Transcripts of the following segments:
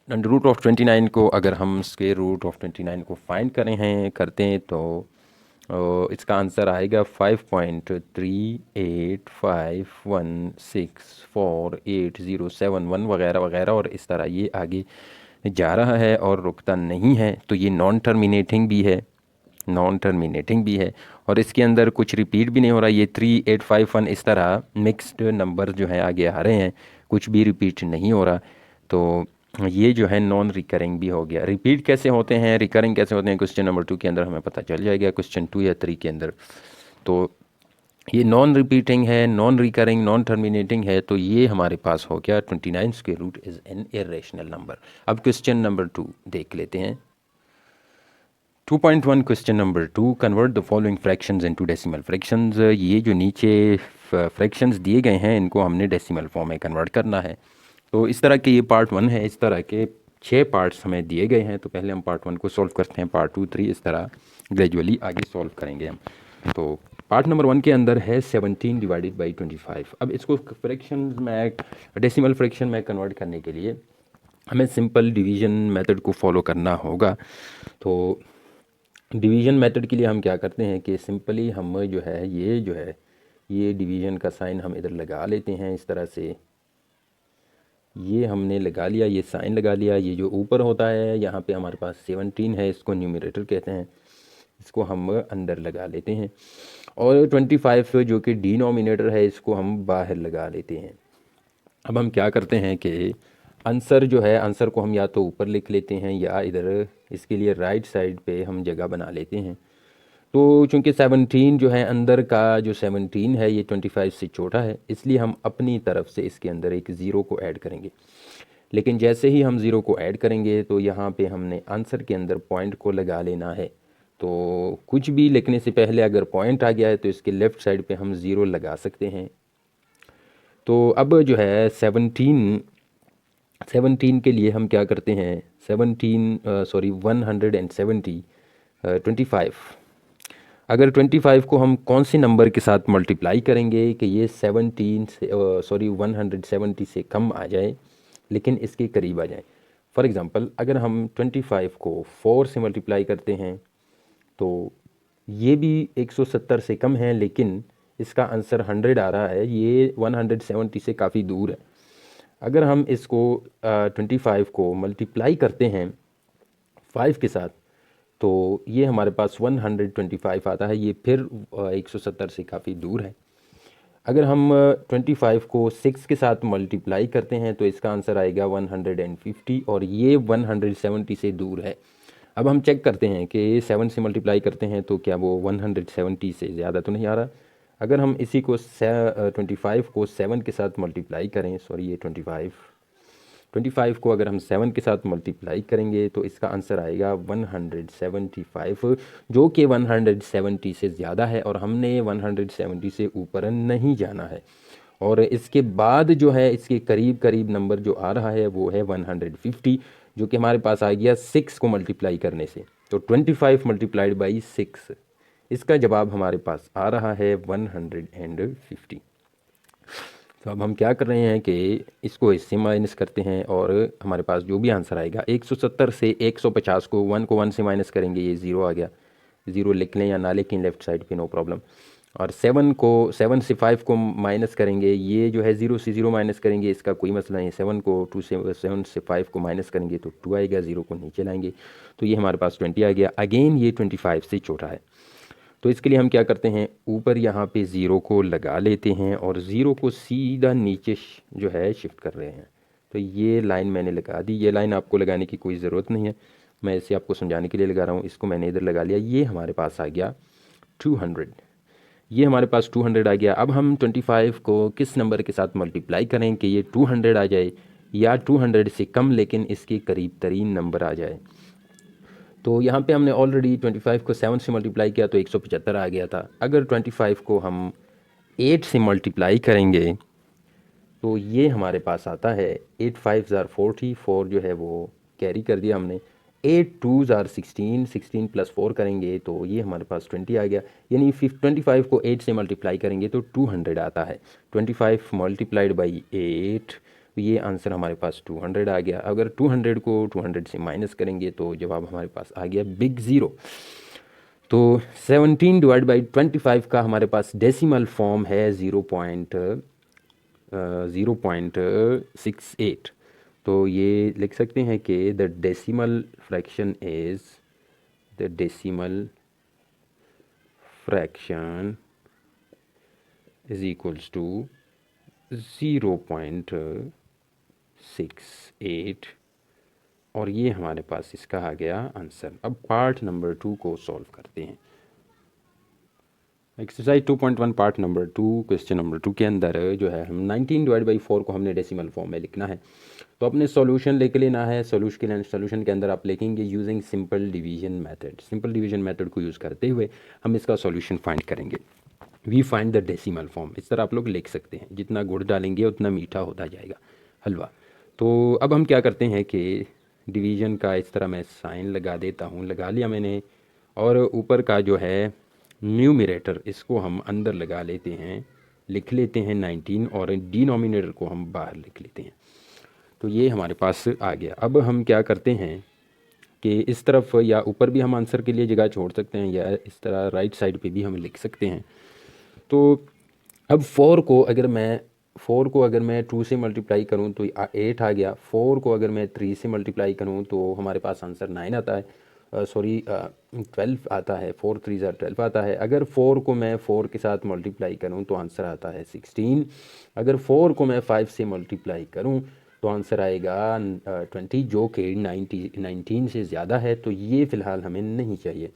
Under root of 29 को अगर हम स्क्वायर रूट ऑफ 29 को फाइंड करते हैं तो इसका आंसर आएगा 5.3851648071 वगैरह वगैरह, और इस तरह ये आगे जा रहा है और रुकता नहीं है। तो ये नॉन टर्मिनेटिंग भी है और इसके अंदर कुछ रिपीट भी नहीं हो रहा। ये 3851 इस तरह मिक्स्ड नंबर जो है आगे आ रहे हैं, कुछ भी रिपीट नहीं हो रहा। तो ये जो है नॉन रिकरिंग भी हो गया। रिपीट कैसे होते हैं, रिकरिंग कैसे होते हैं, क्वेश्चन नंबर 2 के अंदर हमें पता चल जाएगा, क्वेश्चन 2 या 3 के अंदर। तो ये नॉन रिपीटिंग है, नॉन रिकरिंग, नॉन टर्मिनेटिंग है, तो ये हमारे पास हो गया 29 square root is an irrational number. अब क्वेश्चन नंबर 2 देख लेते हैं। 2.1 question number 2, convert the following fractions into decimal fractions. ये जो नीचे फ्रैक्शंस दिए गए हैं इनको हमने डेसिमल फॉर्म में कन्वर्ट करना है। तो इस तरह के ये पार्ट 1 है, इस तरह के 6 पार्ट्स हमें दिए गए हैं। तो पहले हम पार्ट 1 को सॉल्व करते हैं, पार्ट 2, 3 इस तरह ग्रेजुअली आगे सॉल्व करेंगे हम। तो पार्ट नंबर 1 के अंदर है 17 डिवाइडेड बाई 25। अब इसको फ्रैक्शन में, डेसिमल फ्रैक्शन में कन्वर्ट करने के लिए हमें सिंपल डिवीजन मेथड को फॉलो करना होगा। तो डिवीजन मेथड के लिए हम क्या करते हैं कि सिंपली हम जो है ये डिवीजन का साइन हम इधर लगा लेते हैं इस तरह से। ये हमने लगा लिया, ये साइन लगा लिया। ये जो ऊपर होता है यहाँ पे हमारे पास 17 है, इसको न्यूमरेटर कहते हैं, इसको हम अंदर लगा लेते हैं। और 25 जो कि डिनोमिनेटर है इसको हम बाहर लगा लेते हैं। अब हम क्या करते हैं कि आंसर जो है, आंसर को हम या तो ऊपर लिख लेते हैं या इधर इसके लिए राइट साइड पे हम जगह बना लेते हैं। तो चूंकि 17 जो है अंदर का जो 17 है ये 25 से छोटा है, इसलिए हम अपनी तरफ से इसके अंदर एक ज़ीरो को ऐड करेंगे। लेकिन जैसे ही हम ज़ीरो को ऐड करेंगे तो यहाँ पे हमने आंसर के अंदर पॉइंट को लगा लेना है। तो कुछ भी लिखने से पहले अगर पॉइंट आ गया है तो इसके लेफ़्ट साइड पे हम ज़ीरो लगा सकते हैं। तो अब जो है 17 के लिए हम क्या करते हैं, 170 25, अगर 25 को हम कौन से नंबर के साथ मल्टीप्लाई करेंगे कि ये 170 से कम आ जाए लेकिन इसके करीब आ जाए। फॉर एग्ज़ाम्पल अगर हम 25 को 4 से मल्टीप्लाई करते हैं तो ये भी 170 से कम है लेकिन इसका आंसर 100 आ रहा है, ये 170 से काफ़ी दूर है। अगर हम इसको 25 को मल्टीप्लाई करते हैं 5 के साथ तो ये हमारे पास 125 आता है, ये फिर 170 से काफ़ी दूर है। अगर हम 25 को 6 के साथ मल्टीप्लाई करते हैं तो इसका आंसर आएगा 150 और ये 170 से दूर है। अब हम चेक करते हैं कि 7 से मल्टीप्लाई करते हैं तो क्या वो 170 से ज़्यादा तो नहीं आ रहा। अगर हम इसी को 25 को 7 के साथ मल्टीप्लाई करें, सॉरी ये 25 को अगर हम 7 के साथ मल्टीप्लाई करेंगे तो इसका आंसर आएगा 175, जो कि 170 से ज़्यादा है और हमने 170 से ऊपर नहीं जाना है। और इसके बाद जो है इसके करीब करीब नंबर जो आ रहा है वो है 150, जो कि हमारे पास आ गया 6 को मल्टीप्लाई करने से। तो 25 मल्टीप्लाइड बाई 6, इसका जवाब हमारे पास आ रहा है 150। तो अब हम क्या कर रहे हैं कि इसको इससे माइनस करते हैं और हमारे पास जो भी आंसर आएगा 170 से 150 को 1 से माइनस करेंगे, ये ज़ीरो आ गया। ज़ीरो लिख लें या ना लिखें लेफ़्ट साइड पे, नो प्रॉब्लम। और 7 से 5 को माइनस करेंगे, ये जो है 0 से 0 माइनस करेंगे, इसका कोई मसला नहीं। 7 से 5 को माइनस करेंगे तो 2 आएगा, 0 को नीचे लाएंगे तो ये हमारे पास 20 आ गया। अगेन ये 25 से छोटा है, तो इसके लिए हम क्या करते हैं, ऊपर यहाँ पे ज़ीरो को लगा लेते हैं और ज़ीरो को सीधा नीचे जो है शिफ्ट कर रहे हैं। तो ये लाइन मैंने लगा दी, ये लाइन आपको लगाने की कोई ज़रूरत नहीं है, मैं इसे आपको समझाने के लिए लगा रहा हूँ। इसको मैंने इधर लगा लिया, ये हमारे पास आ गया 200, ये हमारे पास 200 आ गया। अब हम 25 को किस नंबर के साथ मल्टीप्लाई करें कि ये 200 आ जाए या 200 से कम लेकिन इसके करीब तरीन नंबर आ जाए। तो यहाँ पे हमने ऑलरेडी 25 को 7 से मल्टीप्लाई किया तो 175 आ गया था। अगर 25 को हम 8 से मल्टीप्लाई करेंगे तो ये हमारे पास आता है 8 5 ज़ार 40, 4 जो है वो कैरी कर दिया हमने। 8 2 ज़ार 16, 16 प्लस 4 करेंगे तो ये हमारे पास 20 आ गया। यानी 25 को 8 से मल्टीप्लाई करेंगे तो 200 आता है। 25 मल्टीप्लाइड बाई 8 तो ये आंसर हमारे पास 200 आ गया। अगर 200 को 200 से माइनस करेंगे तो जवाब हमारे पास आ गया बिग ज़ीरो। तो 17 डिवाइड बाई 25 का हमारे पास डेसिमल फॉर्म है 0.68। तो ये लिख सकते हैं कि the decimal fraction is equals to 0.68 और ये हमारे पास इसका आ गया आंसर। अब पार्ट नंबर 2 को सॉल्व करते हैं। Exercise 2.1 part number 2 question number 2 के अंदर जो है हम 19 डिवाइड बाई 4 को हमने डेसिमल फॉर्म में लिखना है। तो अपने सॉल्यूशन लेके लेना है। सॉल्यूशन के अंदर आप लिखेंगे using simple division method. Simple division method को यूज़ करते हुए हम इसका सॉल्यूशन फाइंड करेंगे। We find the decimal form, इस तरह आप लोग लिख सकते हैं। जितना गुड़ डालेंगे उतना मीठा होता जाएगा हलवा। तो अब हम क्या करते हैं कि डिवीज़न का इस तरह मैं साइन लगा देता हूँ, लगा लिया मैंने। और ऊपर का जो है न्यूमरेटर इसको हम अंदर लगा लेते हैं, लिख लेते हैं 19 और डिनोमिनेटर को हम बाहर लिख लेते हैं। तो ये हमारे पास आ गया। अब हम क्या करते हैं कि इस तरफ या ऊपर भी हम आंसर के लिए जगह छोड़ सकते हैं या इस तरह राइट साइड पे भी हम लिख सकते हैं। तो अब 4 को अगर मैं 2 से मल्टीप्लाई करूं तो 8 आ गया। 4 को अगर मैं 3 से मल्टीप्लाई करूं तो हमारे पास आंसर 9 आता है, 12 आता है। 4 3 12 आता है। अगर 4 को मैं 4 के साथ मल्टीप्लाई करूं तो आंसर आता है 16। अगर 4 को मैं 5 से मल्टीप्लाई करूं तो आंसर आएगा 20, जो कि 19 से ज़्यादा है। तो ये फ़िलहाल हमें नहीं चाहिए।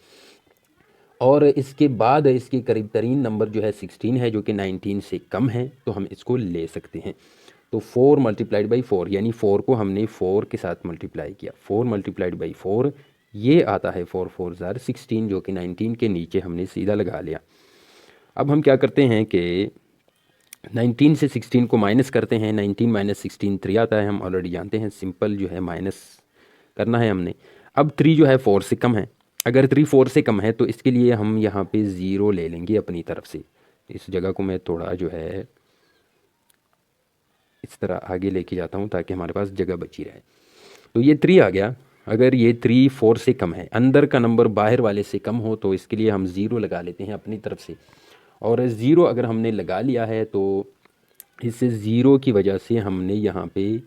और इसके बाद इसके करीब तरीन नंबर जो है 16 है, जो कि 19 से कम है, तो हम इसको ले सकते हैं। तो 4 मल्टीप्लाइड बाई 4 यानी 4 को हमने 4 के साथ मल्टीप्लाई किया। 4 मल्टीप्लाइड बाई 4 ये आता है 4 4 ज़ार 16, जो कि 19 के नीचे हमने सीधा लगा लिया। अब हम क्या करते हैं कि 19 से 16 को माइनस करते हैं। 19 माइनस 16 3 आता है, हम ऑलरेडी जानते हैं। सिंपल जो है माइनस करना है हमने। अब 3 जो है 4 से कम है। अगर 3 4 से कम है तो इसके लिए हम यहाँ पे 0 ले लेंगे अपनी तरफ से। इस जगह को मैं थोड़ा जो है इस तरह आगे लेके जाता हूँ ताकि हमारे पास जगह बची रहे। तो ये 3 आ गया। अगर ये 3 4 से कम है, अंदर का नंबर बाहर वाले से कम हो, तो इसके लिए हम 0 लगा लेते हैं अपनी तरफ से। और 0 अगर हमने लगा लिया है तो इस 0 की वजह से हमने यहाँ पे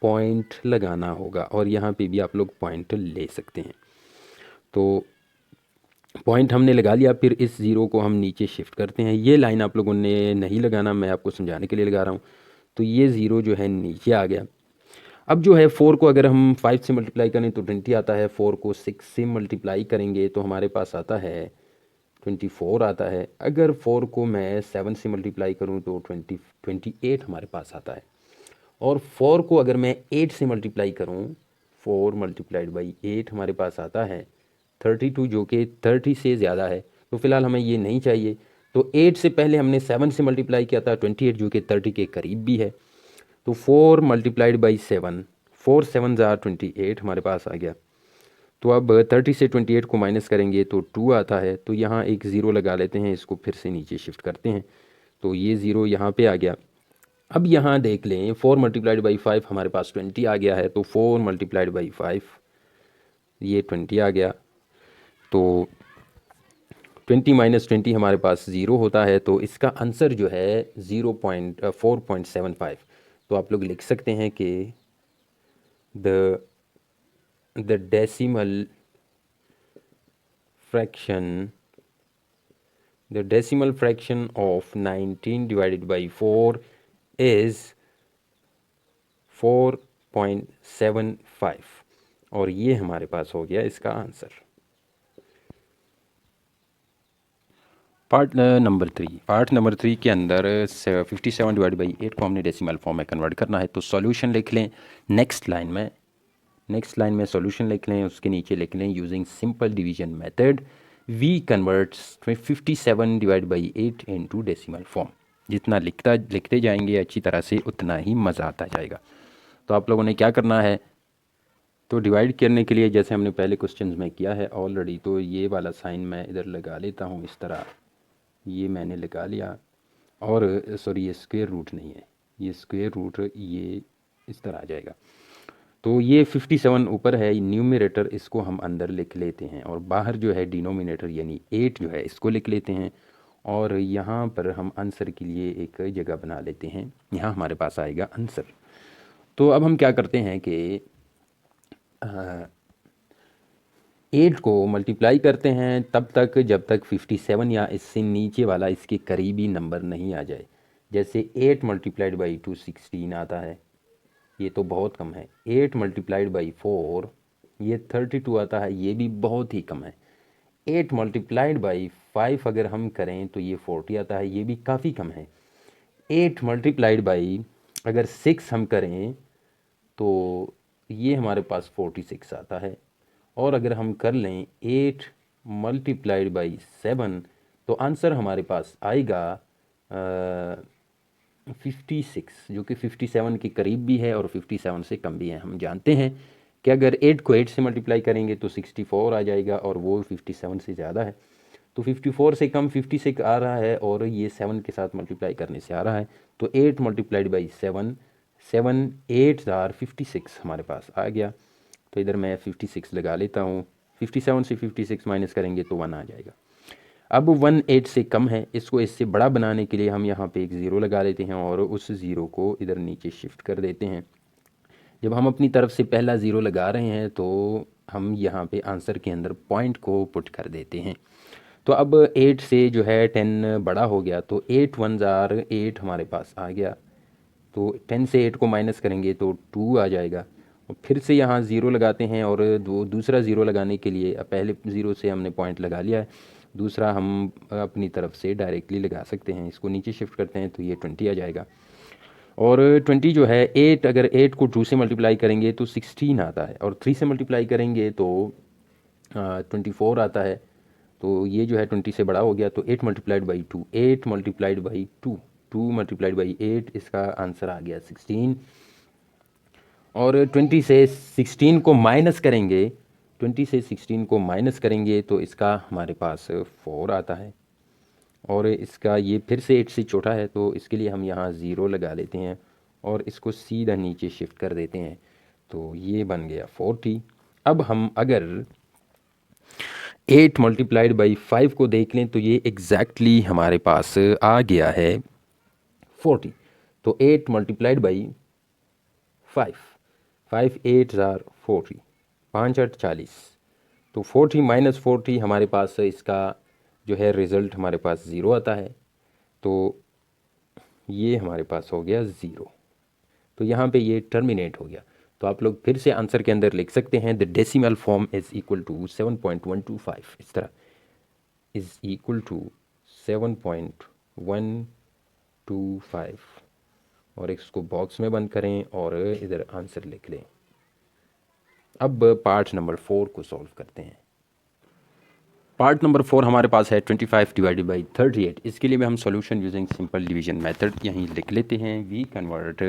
पॉइंट लगाना होगा, और यहाँ पे भी आप लोग पॉइंट ले सकते हैं। तो पॉइंट हमने लगा लिया, फिर इस 0 को हम नीचे शिफ्ट करते हैं। ये लाइन आप लोगों ने नहीं लगाना, मैं आपको समझाने के लिए लगा रहा हूँ। तो ये 0 जो है नीचे आ गया। अब जो है 4 को अगर हम 5 से मल्टीप्लाई करें तो 20 आता है। 4 को 6 से मल्टीप्लाई करेंगे तो हमारे पास आता है 24 आता है। अगर 4 को मैं 7 से मल्टीप्लाई करूं तो 28 हमारे पास आता है। और 4 को अगर मैं 8 से मल्टीप्लाई करूं, 4 मल्टीप्लाइड बाई 8 हमारे पास आता है 32, जो कि 30 से ज़्यादा है। तो फिलहाल हमें ये नहीं चाहिए। तो 8 से पहले हमने 7 से मल्टीप्लाई किया था 28, जो कि 30 के करीब भी है। तो 4 मल्टीप्लाइड बाई 7, 4 7 ज़ार 28 हमारे पास आ गया। तो अब 30 से 28 को माइनस करेंगे तो 2 आता है। तो यहाँ एक 0 लगा लेते हैं, इसको फिर से नीचे शिफ्ट करते हैं। तो ये 0 यहाँ पे आ गया। अब यहाँ देख लें 4 मल्टीप्लाइड बाई 5 हमारे पास 20 आ गया है। तो 4 मल्टीप्लाइड बाई 5 ये 20 आ गया। तो 20 माइनस 20 हमारे पास 0 होता है। तो इसका आंसर जो है 4.75। तो आप लोग लिख सकते हैं कि the decimal fraction of 19 divided by 4 is 4.75, और ये हमारे पास हो गया इसका आंसर। पार्ट नंबर 3 के अंदर 57 डिवाइड बाई 8 को हमने डेसिमल फॉर्म में कन्वर्ट करना है। तो सॉल्यूशन लिख लें नेक्स्ट लाइन में सॉल्यूशन लिख लें, उसके नीचे लिख लें using simple division method we converts 57 divide by 8 into decimal form. जितना लिखते जाएंगे अच्छी तरह से उतना ही मज़ा आता जाएगा। तो आप लोगों ने क्या करना है, तो डिवाइड करने के लिए जैसे हमने पहले क्वेश्चंस में किया है ऑलरेडी, तो ये वाला साइन मैं इधर लगा लेता हूँ इस तरह। ये मैंने लगा लिया। और सॉरी, ये स्क्वायर रूट नहीं है, ये स्क्वायर रूट ये इस तरह आ जाएगा। तो ये 57 ऊपर है न्यूमरेटर, इसको हम अंदर लिख लेते हैं और बाहर जो है डिनोमिनेटर यानी 8 जो है इसको लिख लेते हैं। और यहाँ पर हम आंसर के लिए एक जगह बना लेते हैं, यहाँ हमारे पास आएगा आंसर। तो अब हम क्या करते हैं कि 8 को मल्टीप्लाई करते हैं तब तक जब तक 57 या इससे नीचे वाला इसके करीबी नंबर नहीं आ जाए। जैसे 8 मल्टीप्लाइड बाई 2 16 आता है, ये तो बहुत कम है। 8 मल्टीप्लाइड बाई 4 ये 32 आता है, ये भी बहुत ही कम है। 8 मल्टीप्लाइड बाई 5 अगर हम करें तो ये 40 आता है, ये भी काफ़ी कम है। 8 मल्टीप्लाइड बाई अगर 6 हम करें तो ये हमारे पास 46 आता है। और अगर हम कर लें 8 मल्टीप्लाइड बाई 7 तो आंसर हमारे पास आएगा 56, जो कि 57 के करीब भी है और 57 से कम भी है। हम जानते हैं कि अगर 8 को 8 से मल्टीप्लाई करेंगे तो 64 आ जाएगा और वो 57 से ज़्यादा है। तो 54 से कम 56 आ रहा है और ये 7 के साथ मल्टीप्लाई करने से आ रहा है। तो 8 मल्टीप्लाइड बाई 7, 7 8 आर 56 हमारे पास आ गया। तो इधर मैं 56 लगा लेता हूँ। 57 से 56 माइनस करेंगे तो 1 आ जाएगा। अब 1 8 से कम है, इसको इससे बड़ा बनाने के लिए हम यहाँ पे एक ज़ीरो लगा लेते हैं और उस ज़ीरो को इधर नीचे शिफ्ट कर देते हैं। जब हम अपनी तरफ से पहला ज़ीरो लगा रहे हैं तो हम यहाँ पे आंसर के अंदर पॉइंट को पुट कर देते हैं। तो अब 8 से जो है 10 बड़ा हो गया, तो 8 1 जार 8 हमारे पास आ गया। तो 10 से 8 को माइनस करेंगे तो 2 आ जाएगा। और फिर से यहाँ ज़ीरो लगाते हैं और दूसरा ज़ीरो लगाने के लिए पहले ज़ीरो से हमने पॉइंट लगा लिया है, दूसरा हम अपनी तरफ से डायरेक्टली लगा सकते हैं। इसको नीचे शिफ्ट करते हैं तो ये 20 आ जाएगा। और 20 जो है 8, अगर 8 को 2 से मल्टीप्लाई करेंगे तो 16 आता है और 3 से मल्टीप्लाई करेंगे तो 24 आता है। तो ये जो है 20 से बड़ा हो गया। तो 8 multiplied by 2, 8 multiplied by 2, 2 multiplied by 8, इसका आंसर आ गया 16। और 20 से 16 को माइनस करेंगे, 20 से 16 को माइनस करेंगे तो इसका हमारे पास 4 आता है। और इसका ये फिर से 8 से छोटा है तो इसके लिए हम यहाँ ज़ीरो लगा लेते हैं और इसको सीधा नीचे शिफ्ट कर देते हैं। तो ये बन गया 40। अब हम अगर 8 मल्टीप्लाइड बाई 5 को देख लें तो ये एग्जैक्टली हमारे पास आ गया है 40। तो 8 मल्टीप्लाइड बाई 5, 5 8 ज़ार 40, 5 8 40। तो 40 माइनस 40 हमारे पास इसका जो है रिज़ल्ट हमारे पास ज़ीरो आता है। तो ये हमारे पास हो गया ज़ीरो। तो यहाँ पे ये टर्मिनेट हो गया। तो आप लोग फिर से आंसर के अंदर लिख सकते हैं the decimal form is equal to 7.125, इस तरह इज़ इक्वल टू 7.125 और इसको बॉक्स में बंद करें और इधर आंसर लिख लें। अब पार्ट नंबर 4 को सॉल्व करते हैं। पार्ट नंबर 4 हमारे पास है 25 डिवाइडेड बाई 38। इसके लिए भी हम solution using simple division method यहीं लिख लेते हैं। वी कन्वर्ट,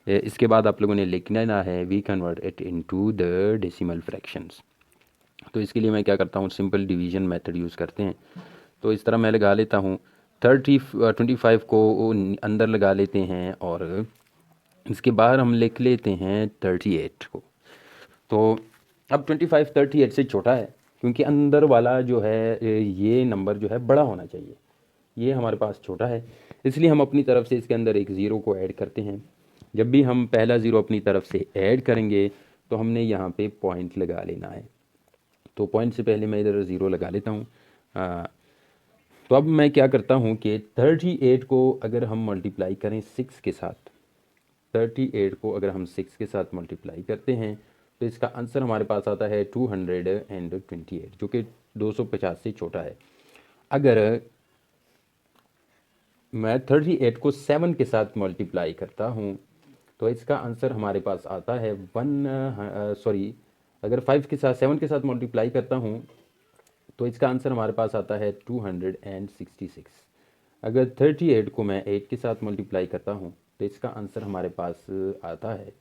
इसके बाद आप लोगों ने लिखना है we convert it into the decimal fractions. तो इसके लिए मैं क्या करता हूँ, सिंपल डिवीजन मेथड यूज़ करते हैं। तो इस तरह मैं लगा लेता हूँ 25 को अंदर लगा लेते हैं और इसके बाहर हम लिख लेते हैं 38 को। तो अब 25 38 से छोटा है क्योंकि अंदर वाला जो है ये नंबर जो है बड़ा होना चाहिए, ये हमारे पास छोटा है, इसलिए हम अपनी तरफ से इसके अंदर एक ज़ीरो को ऐड करते हैं। जब भी हम पहला ज़ीरो अपनी तरफ से ऐड करेंगे तो हमने यहाँ पे पॉइंट लगा लेना है। तो पॉइंट से पहले मैं इधर ज़ीरो लगा लेता हूँ। तो अब मैं क्या करता हूँ कि 38 को अगर हम मल्टीप्लाई करें 6 के साथ, 38 को अगर हम 6 के साथ मल्टीप्लाई करते हैं तो इसका आंसर हमारे पास आता है 228, जो कि 250 से छोटा है। अगर मैं 38 को 7 के साथ मल्टीप्लाई करता हूँ तो इसका आंसर हमारे पास आता है अगर 5 के साथ 7 के साथ मल्टीप्लाई करता हूँ तो इसका आंसर हमारे पास आता है 266। अगर 38 को मैं 8 के साथ मल्टीप्लाई करता हूँ तो इसका आंसर हमारे पास आता है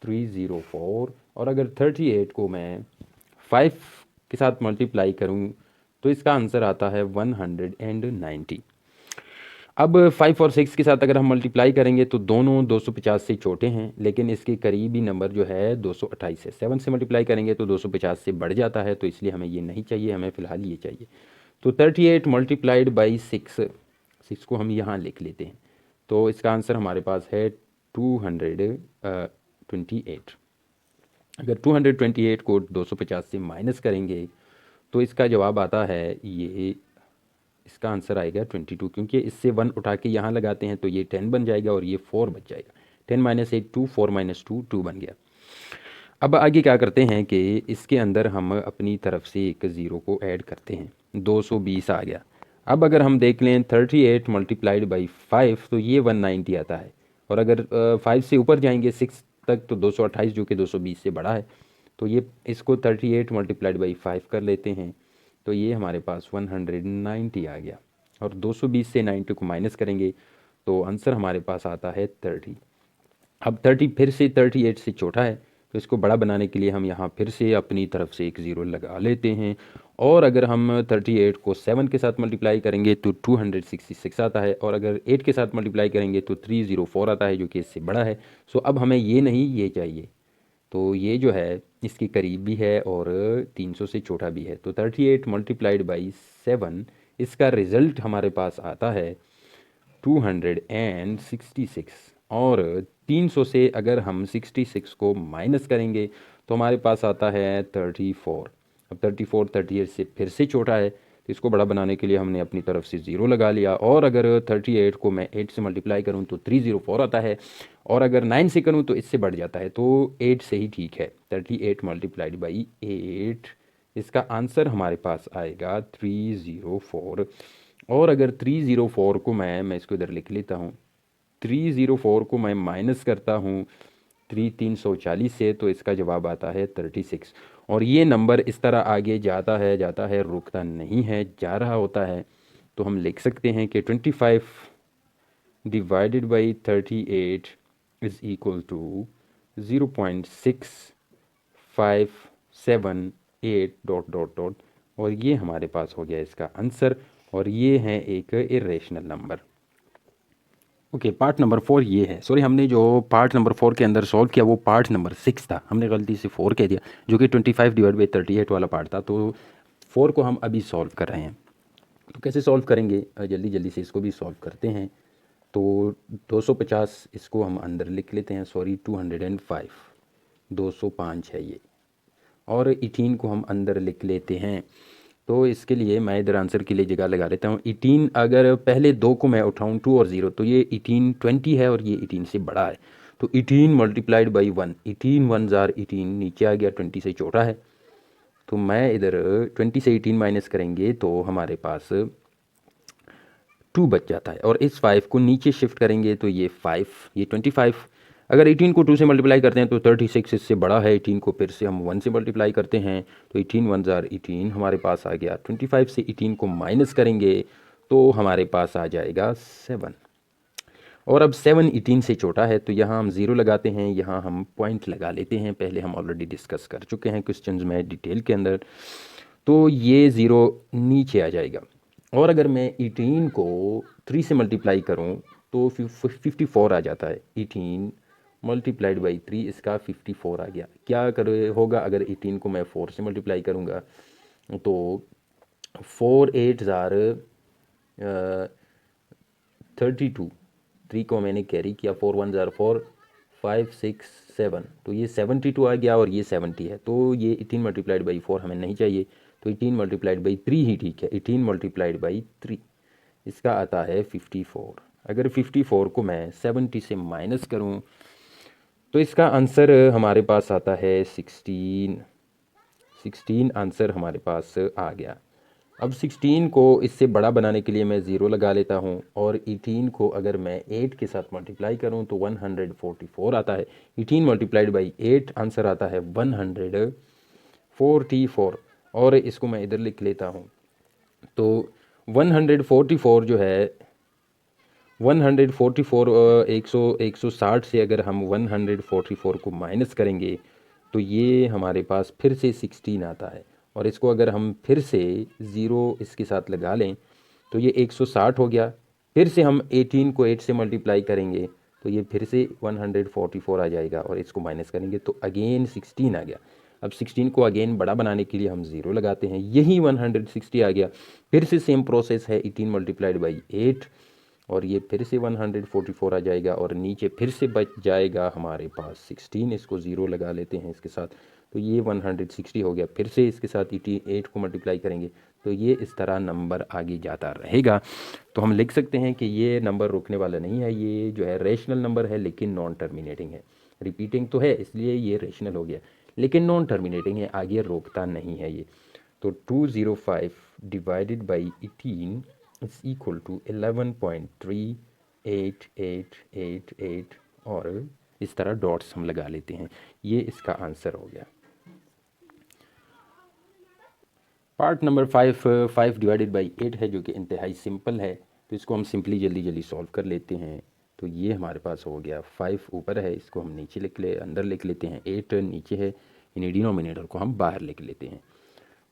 304। और अगर 38 को मैं 5 के साथ मल्टीप्लाई करूँ तो इसका आंसर आता है 190। अब 5 और 6 के साथ अगर हम मल्टीप्लाई करेंगे तो दोनों 250 से छोटे हैं, लेकिन इसके करीबी नंबर जो है 228 है। 7 से मल्टीप्लाई करेंगे तो 250 से बढ़ जाता है, तो इसलिए हमें ये नहीं चाहिए, हमें फ़िलहाल ये चाहिए। तो 38 मल्टीप्लाइड बाई 6 को हम यहाँ लिख लेते हैं। तो इसका आंसर हमारे पास है 228। अगर 228 को 250 से माइनस करेंगे तो इसका जवाब आता है ये, इसका आंसर आएगा 22, क्योंकि इससे 1 उठा के यहाँ लगाते हैं तो ये 10 बन जाएगा और ये 4 बच जाएगा। 10 माइनस 8 2, 4 माइनस 2 2 बन गया। अब आगे क्या करते हैं कि इसके अंदर हम अपनी तरफ से एक ज़ीरो को ऐड करते हैं, 220 आ गया। अब अगर हम देख लें 38 मल्टीप्लाइड बाई 5 तो ये 190 आता है, और अगर 5 से ऊपर जाएंगे 6 तक तो 228 जो कि 220 से बड़ा है। तो ये इसको 38 मल्टीप्लाइड बाई 5 कर लेते हैं, तो ये हमारे पास 190 आ गया। और 220 से 90 को माइनस करेंगे तो आंसर हमारे पास आता है 30। अब 30 फिर से 38 से छोटा है, तो इसको बड़ा बनाने के लिए हम यहाँ फिर से अपनी तरफ से एक ज़ीरो लगा लेते हैं। और अगर हम 38 को 7 के साथ मल्टीप्लाई करेंगे तो 266 आता है, और अगर 8 के साथ मल्टीप्लाई करेंगे तो 304 आता है, जो कि इससे बड़ा है। सो अब हमें ये नहीं, ये चाहिए। तो ये जो है इसके करीब भी है और 300 से छोटा भी है। तो 38 मल्टीप्लाइड बाई 7, इसका रिज़ल्ट हमारे पास आता है 266। और 300 से अगर हम 66 को माइनस करेंगे तो हमारे पास आता है 34। अब 34 38 से फिर से छोटा है, तो इसको बड़ा बनाने के लिए हमने अपनी तरफ से ज़ीरो लगा लिया। और अगर 38 को मैं 8 से मल्टीप्लाई करूं तो 304 आता है, और अगर 9 से करूं तो इससे बढ़ जाता है, तो 8 से ही ठीक है। 38 मल्टीप्लाइड बाई 8, इसका आंसर हमारे पास आएगा 304। और अगर 304 को मैं इसको इधर लिख लेता हूँ, 304 को मैं माइनस करता हूँ 340 से, तो इसका जवाब आता है 36। और ये नंबर इस तरह आगे जाता है रुकता नहीं है, जा रहा होता है। तो हम लिख सकते हैं कि 25 divided by 38 is equal to 0.6578 dot dot dot, और ये हमारे पास हो गया इसका आंसर। और ये है एक irrational number. Okay, part number 4 ये है। सॉरी, हमने जो पार्ट नंबर 4 के अंदर सॉल्व किया वो पार्ट नंबर 6 था, हमने गलती से 4 कह दिया, जो कि 25 डिवाइड बाई 38 वाला पार्ट था। तो 4 को हम अभी सॉल्व कर रहे हैं। तो कैसे सॉल्व करेंगे, जल्दी जल्दी से इसको भी सॉल्व करते हैं। तो 250 इसको हम अंदर लिख लेते हैं, सॉरी 205, 205 है ये। और 18 को हम अंदर लिख लेते हैं। तो इसके लिए मैं इधर आंसर के लिए जगह लगा लेता हूँ 18। अगर पहले दो को मैं उठाऊँ 2 और 0, तो ये 18 20 है और ये 18 से बड़ा है। तो 18 मल्टीप्लाइड बाई 1, 18 1 जार 18, नीचे आ गया, 20 से छोटा है। तो मैं इधर 20 से 18 माइनस करेंगे तो हमारे पास 2 बच जाता है, और इस 5 को नीचे शिफ्ट करेंगे तो ये 5, ये 25। अगर 18 को 2 से मल्टीप्लाई करते हैं तो 36 इससे बड़ा है। 18 को फिर से हम 1 से मल्टीप्लाई करते हैं तो 18 1 जार 18 हमारे पास आ गया। 25 से 18 को माइनस करेंगे तो हमारे पास आ जाएगा 7। और अब 7 18 से छोटा है, तो यहाँ हम ज़ीरो लगाते हैं, यहाँ हम पॉइंट लगा लेते हैं। पहले हम ऑलरेडी डिस्कस कर चुके हैं क्वेश्चंस में डिटेल के अंदर। तो ये ज़ीरो नीचे आ जाएगा। और अगर मैं 18 को 3 से मल्टीप्लाई करूं तो 54 आ जाता है। 18 मल्टीप्लाइड बाई 3, इसका 54 आ गया। क्या करे होगा अगर 18 को मैं 4 से मल्टीप्लाई करूंगा, तो 4 8 ज़ार 32, 3 को मैंने कैरी किया, 4 1 ज़ार 4, 5 6 7, तो ये 72 आ गया और ये 70 है। तो ये 18 मल्टीप्लाइड बाई 4 हमें नहीं चाहिए, तो 18 मल्टीप्लाइड बाई 3 ही ठीक है। 18 मल्टीप्लाइड बाई 3, इसका आता है 54। अगर 54 को मैं 70 से माइनस करूं तो इसका आंसर हमारे पास आता है 16 आंसर हमारे पास आ गया। अब 16 को इससे बड़ा बनाने के लिए मैं ज़ीरो लगा लेता हूं, और 18 को अगर मैं 8 के साथ मल्टीप्लाई करूं तो 144 आता है। 18 मल्टीप्लाइड बाई 8, आंसर आता है 144। और इसको मैं इधर लिख लेता हूं, तो 144 जो है 144 160 से अगर हम 144 को माइनस करेंगे तो ये हमारे पास फिर से 16 आता है। और इसको अगर हम फिर से ज़ीरो इसके साथ लगा लें तो ये 160 हो गया, फिर से हम 18 को 8 से मल्टीप्लाई करेंगे तो ये फिर से 144 आ जाएगा, और इसको माइनस करेंगे तो अगेन 16 आ गया। अब 16 को अगेन बड़ा बनाने के लिए हम 0 लगाते हैं, यही 160 आ गया। फिर से सेम प्रोसेस है, 18 मल्टीप्लाइड बाई 8, और ये फिर से 144 आ जाएगा, और नीचे फिर से बच जाएगा हमारे पास 16, इसको 0 लगा लेते हैं इसके साथ, तो ये 160 हो गया। फिर से इसके साथ 8 को मल्टीप्लाई करेंगे तो ये इस तरह नंबर आगे जाता रहेगा। तो हम लिख सकते हैं कि ये नंबर रुकने वाला नहीं है, ये जो है रेशनल नंबर है लेकिन नॉन टर्मिनेटिंग है। रिपीटिंग तो है इसलिए ये रेशनल हो गया, लेकिन नॉन टर्मिनेटिंग है, आगे रोकता नहीं है ये। तो 205 divided by 18 is equal to 11.3888, और इस तरह डॉट्स हम लगा लेते हैं। ये इसका आंसर हो गया। पार्ट नंबर 5 डिवाइडेड बाई 8 है, जो कि इंतहाई सिंपल है, तो इसको हम सिंपली जल्दी जल्दी सॉल्व कर लेते हैं। तो ये हमारे पास हो गया 5 ऊपर है, इसको हम नीचे अंदर लिख लेते हैं, 8 नीचे है, यानी डिनोमिनेटर को हम बाहर लिख लेते हैं।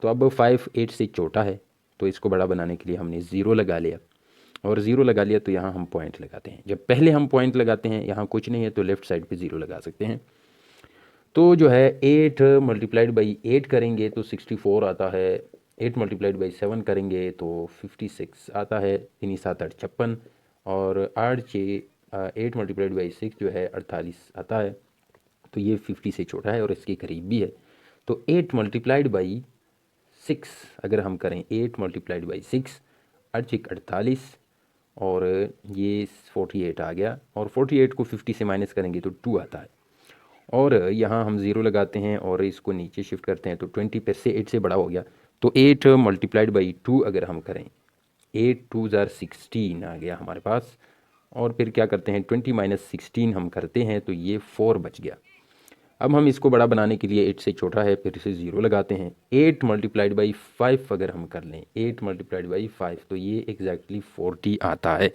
तो अब 5 8 से छोटा है, तो इसको बड़ा बनाने के लिए हमने 0 लगा लिया, और 0 लगा लिया तो यहाँ हम पॉइंट लगाते हैं। जब पहले हम पॉइंट लगाते हैं, यहाँ कुछ नहीं है तो लेफ़्ट साइड पे 0 लगा सकते हैं। तो जो है 8 मल्टीप्लाइड बाई 8 करेंगे तो 64 आता है, 8 मल्टीप्लाइड बाई 7 करेंगे तो 56 आता है, यानी 7 8 56, और 8 मल्टीप्लाइड बाई 6 जो है 48 आता है, तो ये 50 से छोटा है और इसके करीब भी है। तो 8 मल्टीप्लाइड बाई 6 अगर हम करें, 8 मल्टीप्लाइड बाई 6 48, और ये 48 आ गया, और 48 को 50 से माइनस करेंगे तो 2 आता है, और यहाँ हम 0 लगाते हैं और इसको नीचे शिफ्ट करते हैं तो 20 फिर से 8 से बड़ा हो गया। तो 8 मल्टीप्लाइड बाई 2 अगर हम करें, 8 2 ज़ार 16 आ गया हमारे पास, और फिर क्या करते हैं 20 माइनस 16 हम करते हैं तो ये 4 बच गया। अब हम इसको बड़ा बनाने के लिए 8 से छोटा है, फिर से 0 लगाते हैं। 8 मल्टीप्लाइड बाई 5 अगर हम कर लें, 8 मल्टीप्लाइड बाई 5 तो ये एग्जैक्टली 40 आता है।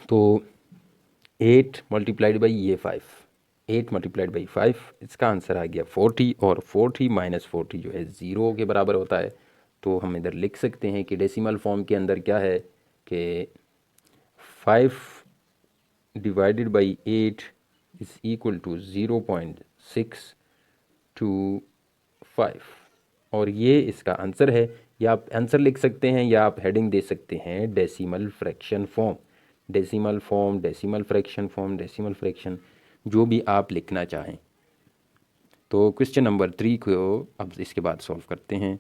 तो 8 मल्टीप्लाइड बाई ये 5, 8 मल्टीप्लाइड बाई 5, इसका आंसर आ गया 40, और 40 माइनस 40 जो है 0 के बराबर होता है। तो हम इधर लिख सकते हैं कि डेसिमल फॉर्म के अंदर क्या है कि 5 divided by 8 is equal to 0.625, और ये इसका आंसर है। या आप आंसर लिख सकते हैं या आप हेडिंग दे सकते हैं decimal fraction form, decimal form, decimal fraction form, decimal fraction, जो भी आप लिखना चाहें। तो क्वेश्चन नंबर 3 को अब इसके बाद सॉल्व करते हैं।